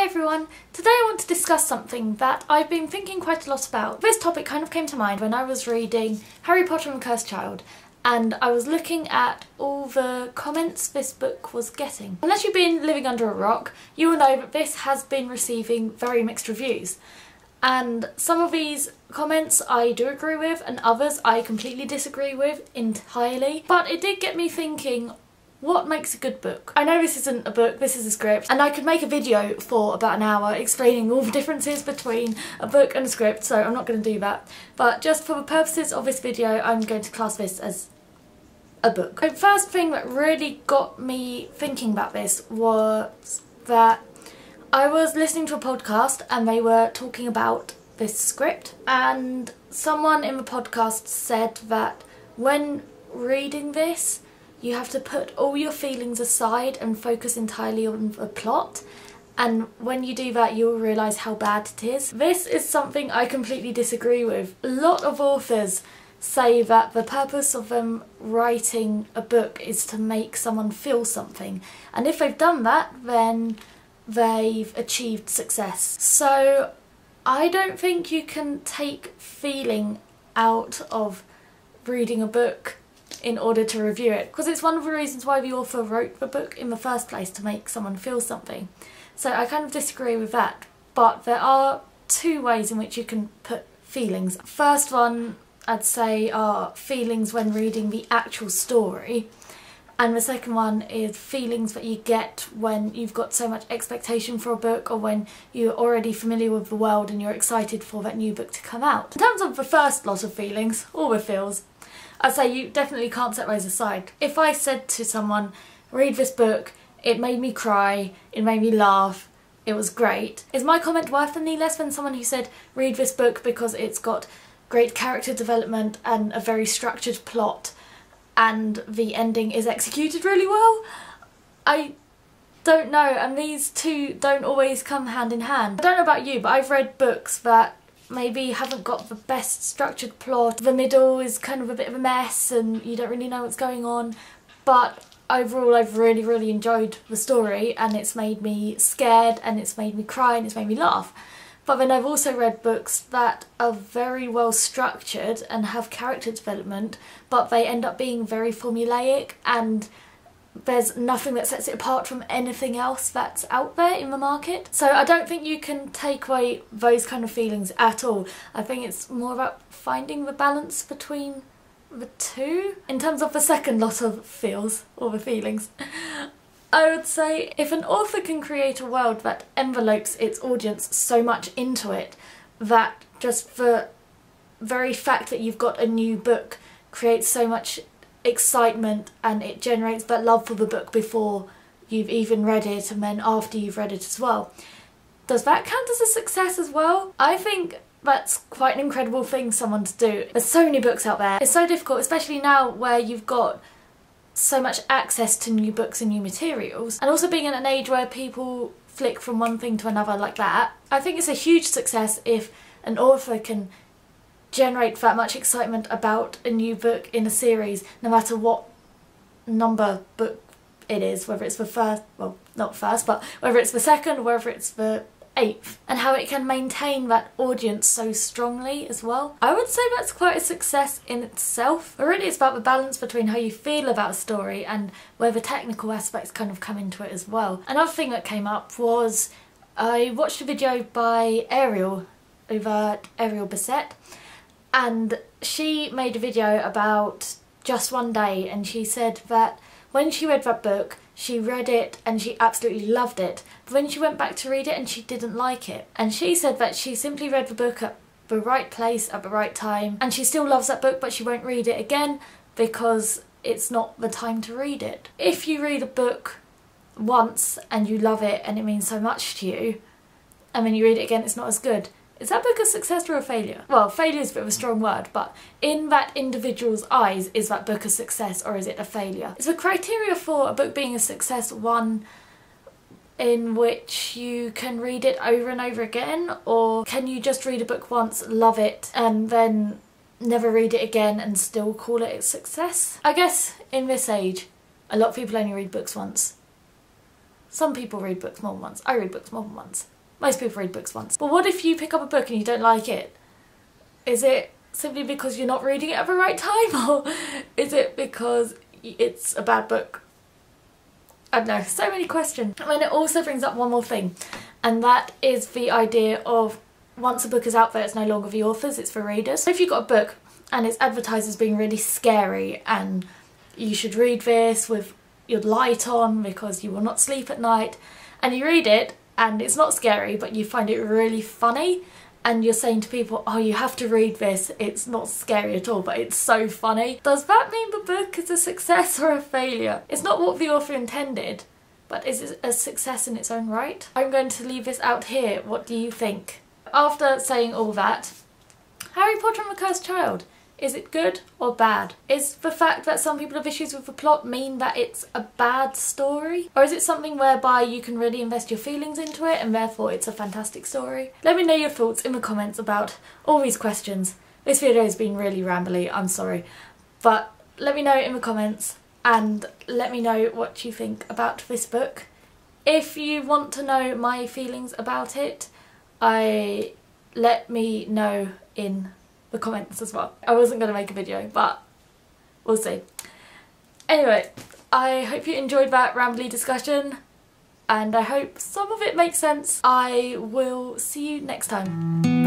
Hi everyone! Today I want to discuss something that I've been thinking quite a lot about. This topic kind of came to mind when I was reading Harry Potter and the Cursed Child and I was looking at all the comments this book was getting. Unless you've been living under a rock, you will know that this has been receiving very mixed reviews. And some of these comments I do agree with and others I completely disagree with entirely. But it did get me thinking, what makes a good book? I know this isn't a book, this is a script, and I could make a video for about an hour explaining all the differences between a book and a script, so I'm not going to do that. But just for the purposes of this video, I'm going to class this as a book. The first thing that really got me thinking about this was that I was listening to a podcast and they were talking about this script, and someone in the podcast said that when reading this, you have to put all your feelings aside and focus entirely on the plot, and when you do that you'll realise how bad it is. This is something I completely disagree with. A lot of authors say that the purpose of them writing a book is to make someone feel something, and if they've done that then they've achieved success. So I don't think you can take feeling out of reading a book in order to review it, because it's one of the reasons why the author wrote the book in the first place, to make someone feel something. So I kind of disagree with that, but there are two ways in which you can put feelings. First one I'd say are feelings when reading the actual story, and the second one is feelings that you get when you've got so much expectation for a book, or when you're already familiar with the world and you're excited for that new book to come out. In terms of the first lot of feelings, all the feels, I'd say you definitely can't set those aside. If I said to someone, read this book, it made me cry, it made me laugh, it was great, is my comment worth any less than someone who said, read this book because it's got great character development and a very structured plot and the ending is executed really well? I don't know, and these two don't always come hand in hand. I don't know about you, but I've read books that maybe haven't got the best structured plot. The middle is kind of a bit of a mess and you don't really know what's going on, but overall I've really enjoyed the story and it's made me scared and it's made me cry and it's made me laugh. But then I've also read books that are very well structured and have character development, but they end up being very formulaic and there's nothing that sets it apart from anything else that's out there in the market. So I don't think you can take away those kind of feelings at all. I think it's more about finding the balance between the two. In terms of the second lot of feels, or the feelings, I would say if an author can create a world that envelopes its audience so much into it that just the very fact that you've got a new book creates so much excitement and it generates that love for the book before you've even read it and then after you've read it as well. Does that count as a success as well? I think that's quite an incredible thing someone to do. There's so many books out there. It's so difficult, especially now where you've got so much access to new books and new materials, and also being in an age where people flick from one thing to another like that. I think it's a huge success if an author can generate that much excitement about a new book in a series, no matter what number book it is, whether it's the first, well not first, but whether it's the second, whether it's the 8th, and how it can maintain that audience so strongly as well. I would say that's quite a success in itself. But really it's about the balance between how you feel about a story and where the technical aspects kind of come into it as well. Another thing that came up was I watched a video by Ariel, over Ariel Bissett, and she made a video about Just One Day, and she said that when she read that book she read it and she absolutely loved it, but when she went back to read it and she didn't like it. And she said that she simply read the book at the right place at the right time, and she still loves that book but she won't read it again because it's not the time to read it. If you read a book once and you love it and it means so much to you, and then you read it again it's not as good, is that book a success or a failure? Well, failure is a bit of a strong word, but in that individual's eyes, is that book a success or is it a failure? Is the criteria for a book being a success one in which you can read it over and over again, or can you just read a book once, love it, and then never read it again and still call it a success? I guess in this age, a lot of people only read books once. Some people read books more than once. I read books more than once. Most people read books once. But what if you pick up a book and you don't like it? Is it simply because you're not reading it at the right time, or is it because it's a bad book? I don't know, so many questions. And it also brings up one more thing, and that is the idea of once a book is out there, it's no longer the author's, it's for readers. So if you've got a book and it's advertised as being really scary and you should read this with your light on because you will not sleep at night, and you read it and it's not scary but you find it really funny, and you're saying to people, oh, you have to read this, it's not scary at all but it's so funny, does that mean the book is a success or a failure? It's not what the author intended, but is it a success in its own right? I'm going to leave this out here. What do you think? After saying all that, Harry Potter and the Cursed Child, is it good or bad? Is the fact that some people have issues with the plot mean that it's a bad story? Or is it something whereby you can really invest your feelings into it and therefore it's a fantastic story? Let me know your thoughts in the comments about all these questions. This video has been really rambly, I'm sorry. But let me know in the comments and let me know what you think about this book. If you want to know my feelings about it, let me know in the comments as well. I wasn't going to make a video, but we'll see. Anyway, I hope you enjoyed that rambly discussion and I hope some of it makes sense. I will see you next time.